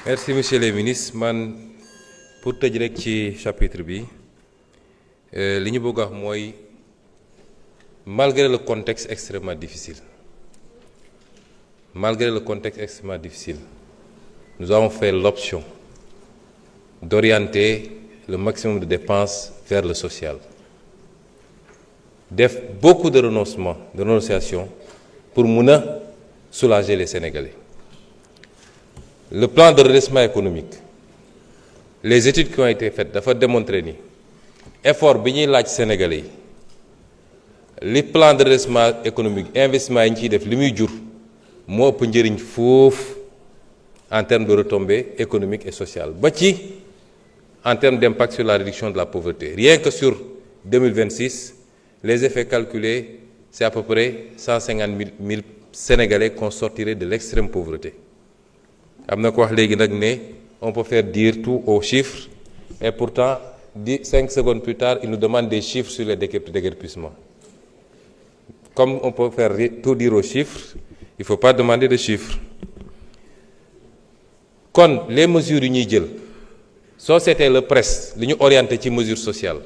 Merci monsieur le ministre man pour tëj rek ci chapitre bi li ñu bëgg a wax mooy malgré le contexte extrêmement difficile nous avons fait l'option d'orienter le maximum de dépenses vers le social def beaucoup de renonciations pour mun a soulager les Sénégalais. Le plan de redressement économique, les études qui ont été faites dafa démontrer ni effort bi ñuy laaj Sénégalais yi li plan de redressement économique investissement yi ñu ciy def li muy jur moo ëpp njëriñ foofu en termes de retombées économiques et sociales ba ci en termes d'impact sur la réduction de la pauvreté. Rien que sur 2026, les effets calculés, c'est à peu près 150 000 Sénégalais qu'on sortirait de l'extrême pauvreté. Am na ko wax léegi nag ne on peut faire dire tout aux chiffres et pourtant 5 secondes plus tard il nous demande des chiffres sur les déguerpissements. Comme on peut faire tout dire aux chiffres, il ne faut pas demander de chiffres. Kon les mesures yu ñuy jël soo seetee le presse li ñu orienté ci mesures sociales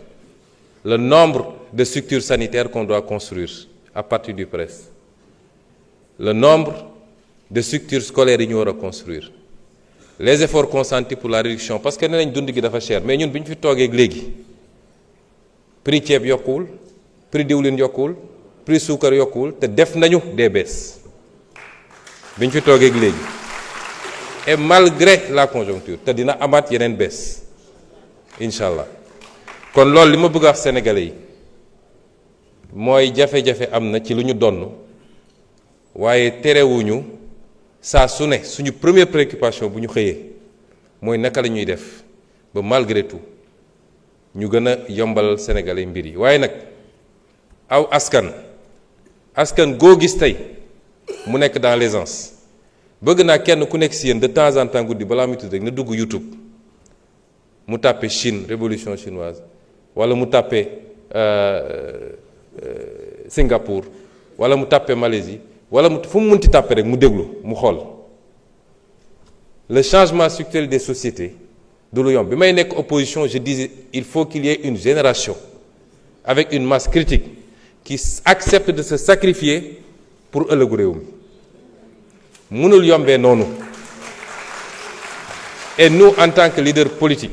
le nombre de structures sanitaires qu'on doit construire à partir du presse le nombre de structures scolaires yi ñu war a construire les efforts consentis pour la réduction parce que nee nañ dund gi dafa cher mais ñun bi ñu fi toogee léegi prix ceeb yokkuwul prix diwlin yokkuwul prix suukar yokkuwul te def nañu des baisses bi ñu fi toogee léegi et malgré la conjoncture te dina amaat yeneen baisse incha allah kon loolu li ma bëgg a wax sénégalais yi mooy jafe-jafe am na ci lu ñu donn waaye terewuñu saa su ne suñu première préoccupation bu ñu xëyee mooy naka la ñuy def ba malgré tout ñu gën a yombalal sénégalais mbir yi waaye nag aw askan goo gis tey mu nekk dans l'aisance bëgg naa kenn ku nekk si yéen de temps en temps guddi balaa muy tudd rek na dugg YouTube mu tàppe Chine révolution chinoise wala mu tàppe Singapour wala mu tàppe Malaisie wala fu mu munti tàppe rek mu déglu mu xool le changement structurel des sociétés du lu yomb bi may nekk opposition je disais il faut qu'il y ait une génération avec une masse critique qui accepte de se sacrifier pour ëllëgu réew mi mënul yombee noonu et nous en tant que leader politique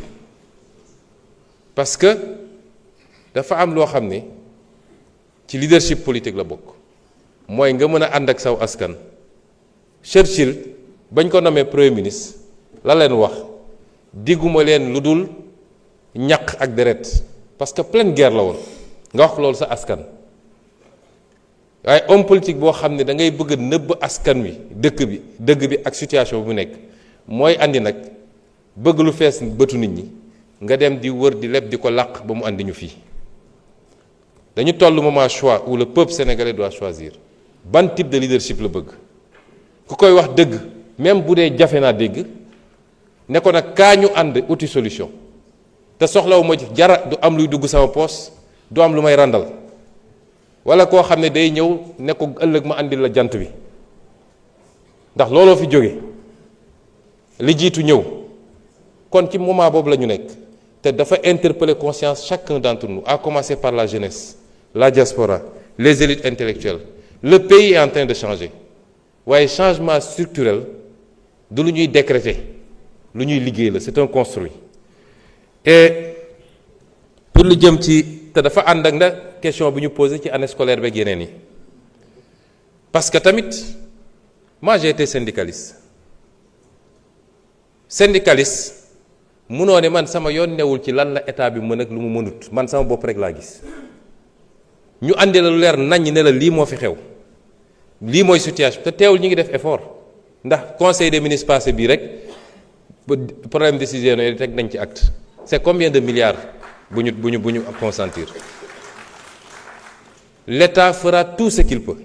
parce que dafa am loo xam ne ci leadership politique la bokk mooy nga mën a ànd ak saw askan Churchill bañ ko nommé premier ministre la leen wax digguma leen lu dul ñaq ak deret parce que pleine guerre la woon nga wax loolu sa askan waaye homme politique boo xam ne da ngay bëgg a nëbb askan wi dëgg bi ak situation bu nekk mooy andi nag bëgg lu fees bëtu nit ñi nga dem di wër di leb di ko làq ba mu andi ñu fii dañu toll moment choix où le peuple sénégalais doit choisir ban type de leadership la bëgg ku koy wax dëgg même bu dee jafe naa dégg ne ko nag kaa ñu ànd uti solution te soxlawu ma jara du am luy dugg sama poos du am lu may ràndal wala koo xam ne day ñëw ne ko ëllëg ma àndil la jant bi ndax looloo fi jóge li jiitu ñëw kon ci moment boobu la ñu nekk te dafa interpeller conscience chacun d'entre nous à commencer par la jeunesse la diaspora les élites intellectuelles le pays est en train de changer waaye changement structurel du lu ñuy décréter lu ñuy liggéey la c'est un construit et pour lu jëm ci te dafa ànd ak na question bi ñu posé ci année scolaire beeg yeneen yi parce que tamit moi j'ai été syndicaliste munoo ne man sama yoon newul ci lan la état bi mën ak lu mu mënut man sama bopp rek laa gis ñu andi la lu leer naññ ne la lii moo fi xew lii mooy situation te teewul ñu ngi def effort ndax conseil des ministres passé bii rek problème décision yi teg nañ ci acte c'est combien de milliards bu ñu consentir l'État fera tout ce qu'il peut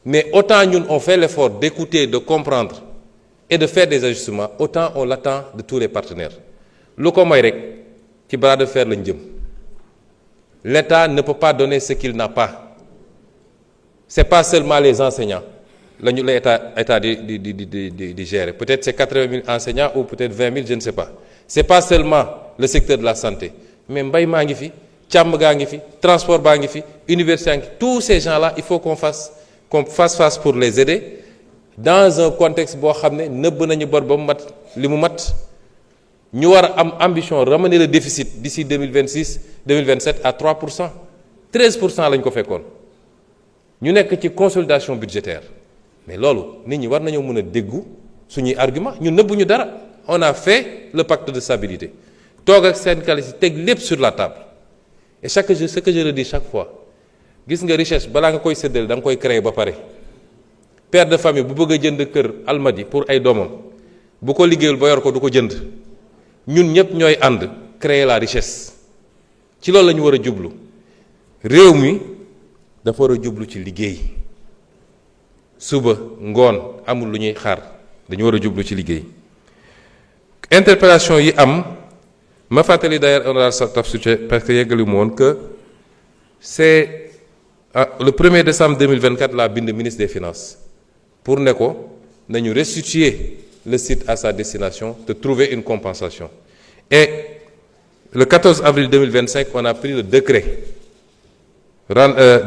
mais autant ñun on fait l'effort d'écouter de comprendre et de faire des ajustements autant on l'attend de tous les partenaires lu ko mooy rek ci bras de fer lañ jëm l'État ne peut pas donner ce qu'il n'a pas c'est pas seulement les enseignants la état di gérer peut-être c'est 80 000 enseignants ou peut-être 20 000 je ne sais pas c'est pas seulement le secteur de la santé mais mbay maa ngi fi càmm gaa ngi fi transport baa ngi fi université ngi tous ces gens-là il faut qu'on fasse face pour les aider dans un contexte boo xam ne nëbb nañu bor ba mu mat li mu mat ñu war a am ambition ramener le déficit d'ici 2027 à 3%. 13% lañ ko fekkoon ñu nekk ci consolidation budgétaire mais loolu nit ñi war nañoo mën a déggu suñuy argument ñu nëbbuñu dara on a fait le pacte de stabilité toog ak syndicalistes yi teg lépp sur la table et ce que je redis chaque fois gis nga richesse balaa nga koy séddale da nga koy créer ba pare père de famille bu bëgg a jënd kër Almadi pour ay doomam bu ko liggéeyul ba yor ko du ko jënd ñun ñëpp ñooy ànd créer la richesse ci loolu la ñu war a jublu réew mi dafa war a jublu ci liggéey suba ngoon amul lu ñuy xaar dañu war a jublu ci liggéey interpellation yi am ma fàttali d'ailleurs honorable Taf Sucé parce que yeggali mu woon que c'est le 1er décembre 2024 la bind ministre des finances pour ne ko nañu restituer le site à sa destination de trouver une compensation et le 14 avril 2025 on a pris le décret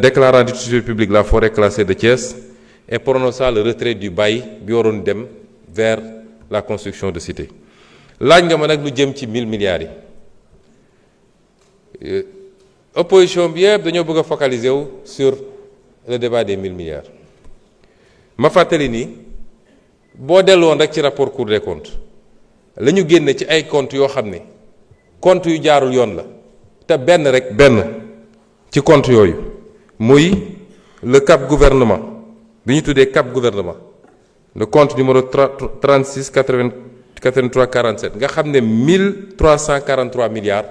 déclarant d'utilité publique la forêt classée de Thiès et prononçant le retrait du bail bi waroon dem vers la construction de cité laaj nga ma nag lu jëm ci 1000 milliards yi opposition bi yëpp dañoo bëgg a focaliser wu sur le débat des 1000 milliards ma fàttali ni boo delloon rek ci rapport Cour des comptes la ñu génne ci ay comptes yoo xam ne comptes yu jaarul yoon la te benn ci compte yooyu muy le cap gouvernement bi ñu tuddee cap gouvernement le compte numéro 36 83 47 nga xam ne 1343 milliards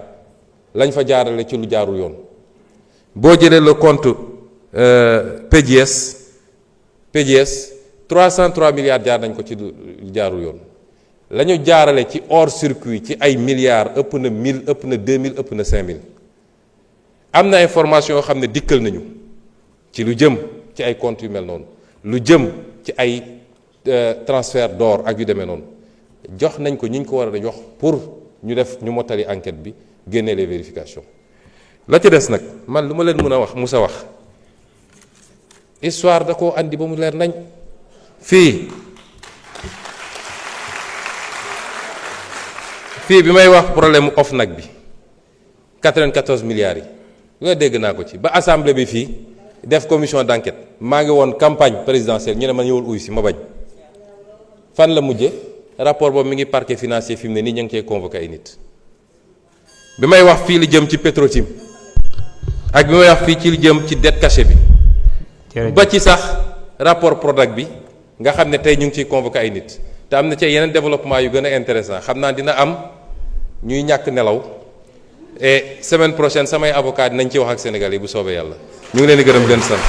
lañ fa jaarale ci lu jaarul yoon boo jëlee le compte PDS 303 milliards jaar nañ ko ci lu jaarul yoon la ñu jaarale ci hors circuit ci ay milliards ëpp na 1000 ëpp na 2000 ëpp na 5000 am na information yoo xam ne dikkal nañu ci lu jëm ci ay comptes yu mel noonu lu jëm ci ay transfert d'or ak yu demee noonu jox nañ ko ñi ñu ko war a jox pour ñu mottali enquête bi génne les vérifications la ci des nag man lu ma leen mën a wax musa wax histoire da koo andi ba mu leer nañ fii bi may wax problème mu OFNAC bi 94 milliards yi nga dégg naa ko ci ba assemblée bi fii def commission d'enquête maa ngi woon campagne présidentielle ñu ne ma ñëwul uy si ma bañ fan la mujje rapport boobu mi ngi parquet financier fi mu ne nii ñu ngi cee convoqué ay nit bi may wax fii li jëm ci Petrotim ak bi may wax fii ci li jëm ci dette cachée bi ba ci sax rapport Prodac bi nga xam ne tey ñu ngi ciy convoqué ay nit te am na ci yeneen développement yu gën a intéressant xam naa dina am ñuy ñàkk nelaw et semaine prochaine samay avocat dinañ ci wax ak Sénégal yi bu soobee yàlla ñu ngi leen di gërëm leen sant